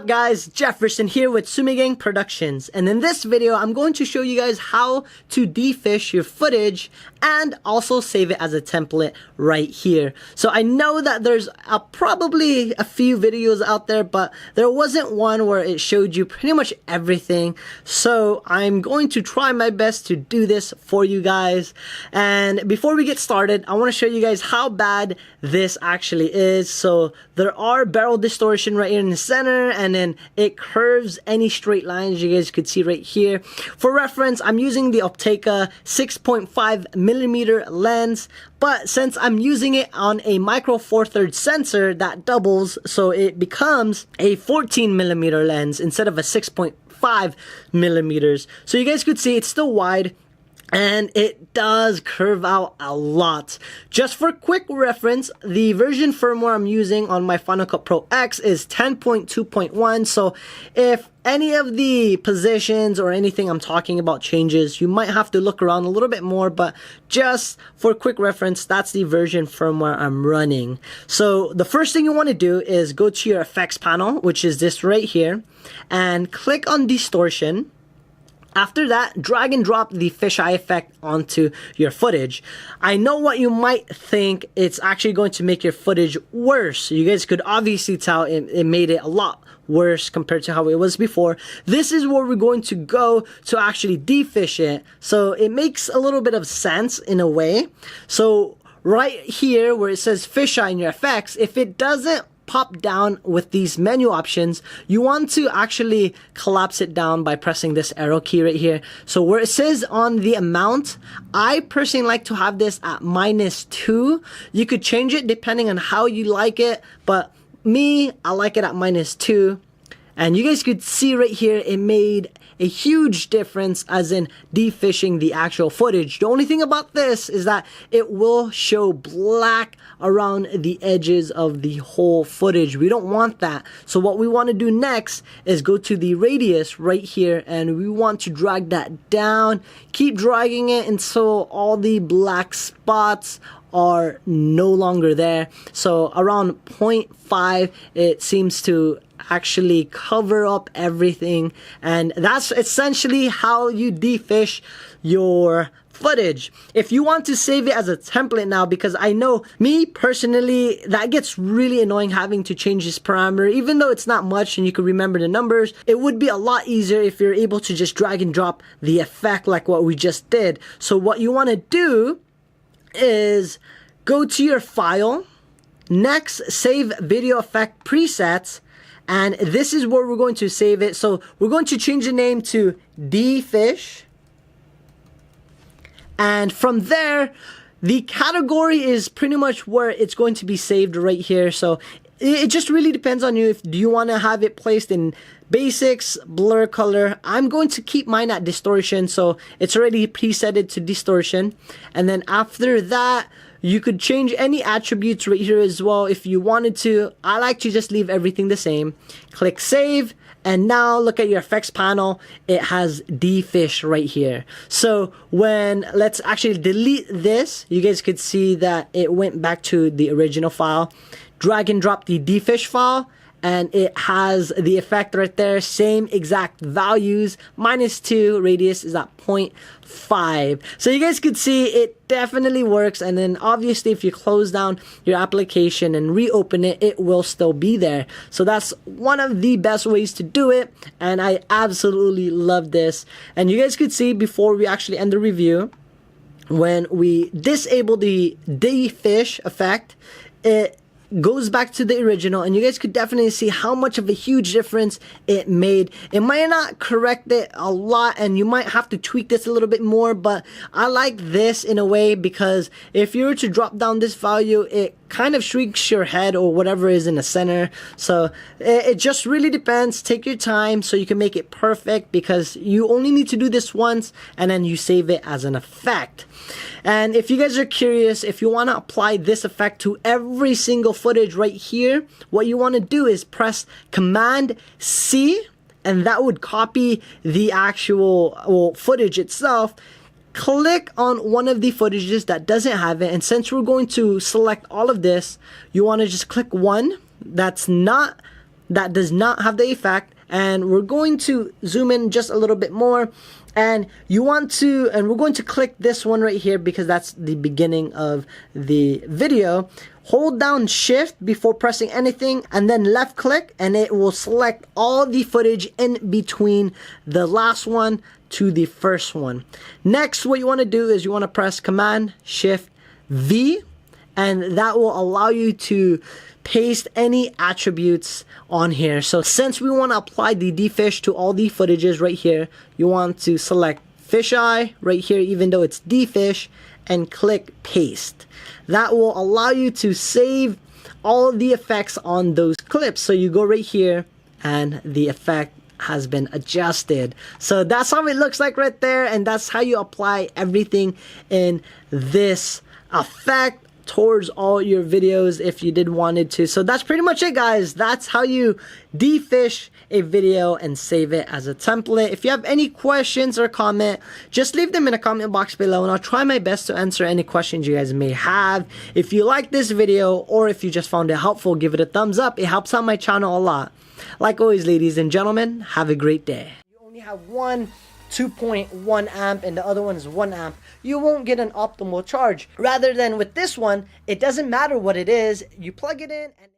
up guys, Jefferson here with Zomei Productions, and in this video I'm going to show you guys how to defish your footage and also save it as a template right here. So I know that there's probably a few videos out there, but there wasn't one where it showed you pretty much everything. So I'm going to try my best to do this for you guys. And before we get started, I want to show you guys how bad this actually is. So there are barrel distortion right here in the center, and then it curves any straight lines you guys could see right here. For reference, I'm using the Audio-Technica 6.5mm lens, but since I'm using it on a micro 4/3 sensor, that doubles, so it becomes a 14mm lens instead of a 6.5mm. So you guys could see it's still wide, and it does curve out a lot. Just for quick reference, the version firmware I'm using on my Final Cut Pro X is 10.2.1, so if any of the positions or anything I'm talking about changes, you might have to look around a little bit more, but just for quick reference, that's the version firmware I'm running. So the first thing you want to do is go to your effects panel, which is this right here, and click on Distortion. After that, drag and drop the fisheye effect onto your footage. I know what you might think, it's actually going to make your footage worse. You guys could obviously tell it made it a lot worse compared to how it was before. This is where we're going to go to actually defish it. So it makes a little bit of sense in a way. So right here where it says fisheye in your effects, if it doesn't pop down with these menu options, you want to actually collapse it down by pressing this arrow key right here. So where it says on the amount, I personally like to have this at -2. You could change it depending on how you like it, but me, I like it at -2. And you guys could see right here, it made a huge difference as in defishing the actual footage. The only thing about this is that it will show black around the edges of the whole footage. We don't want that. So what we want to do next is go to the radius right here, and we want to drag that down. Keep dragging it until all the black spots are no longer there. So around 0.5, it seems to actually cover up everything, and that's essentially how you defish your footage. If you want to save it as a template now, because I know me personally, that gets really annoying having to change this parameter, even though it's not much and you can remember the numbers. It would be a lot easier if you're able to just drag and drop the effect like what we just did. So what you want to do is go to your file, next save video effect presets, and this is where we're going to save it. So we're going to change the name to Defish, and from there the category is pretty much where it's going to be saved right here. So it just really depends on you. If do you want to have it placed in basics, blur, color. I'm going to keep mine at distortion, so it's already presetted to distortion. And then after that, you could change any attributes right here as well if you wanted to. I like to just leave everything the same. Click save, and now look at your effects panel. It has defish right here. So when, let's actually delete this, you guys could see that it went back to the original file. Drag and drop the defish file, and it has the effect right there, same exact values, -2, radius is at 0.5. So you guys could see it definitely works. And then obviously if you close down your application and reopen it, it will still be there. So that's one of the best ways to do it, and I absolutely love this. And you guys could see before we actually end the review, when we disable the defish effect, it goes back to the original, and you guys could definitely see how much of a huge difference it made. It might not correct it a lot, and you might have to tweak this a little bit more, but I like this in a way, because if you were to drop down this value, it kind of shrinks your head or whatever is in the center. So it just really depends. Take your time so you can make it perfect, because you only need to do this once and then you save it as an effect. And if you guys are curious, if you want to apply this effect to every single footage right here, what you want to do is press Command C, and that would copy the actual footage itself. Click on one of the footages that doesn't have it, and since we're going to select all of this, you want to just click one that's not that does not have the effect, and we're going to zoom in just a little bit more, and we're going to click this one right here because that's the beginning of the video. Hold down shift before pressing anything and then left click, and it will select all the footage in between the last one to the first one. Next, what you want to do is you want to press Command Shift V, and that will allow you to paste any attributes on here. So since we want to apply the Defish to all the footages right here, you want to select fisheye right here, even though it's Defish, and click paste. That will allow you to save all of the effects on those clips. So you go right here and the effect has been adjusted. So that's how it looks like right there, and that's how you apply everything in this effect towards all your videos if you did wanted to. So that's pretty much it, guys. That's how you defish a video and save it as a template. If you have any questions or comment, just leave them in the comment box below, and I'll try my best to answer any questions you guys may have. If you like this video, or if you just found it helpful, give it a thumbs up. It helps out my channel a lot. Like always, ladies and gentlemen, have a great day. You only have one 2.1 amp and the other one is 1 amp, you won't get an optimal charge. Rather than with this one, it doesn't matter what it is, you plug it in and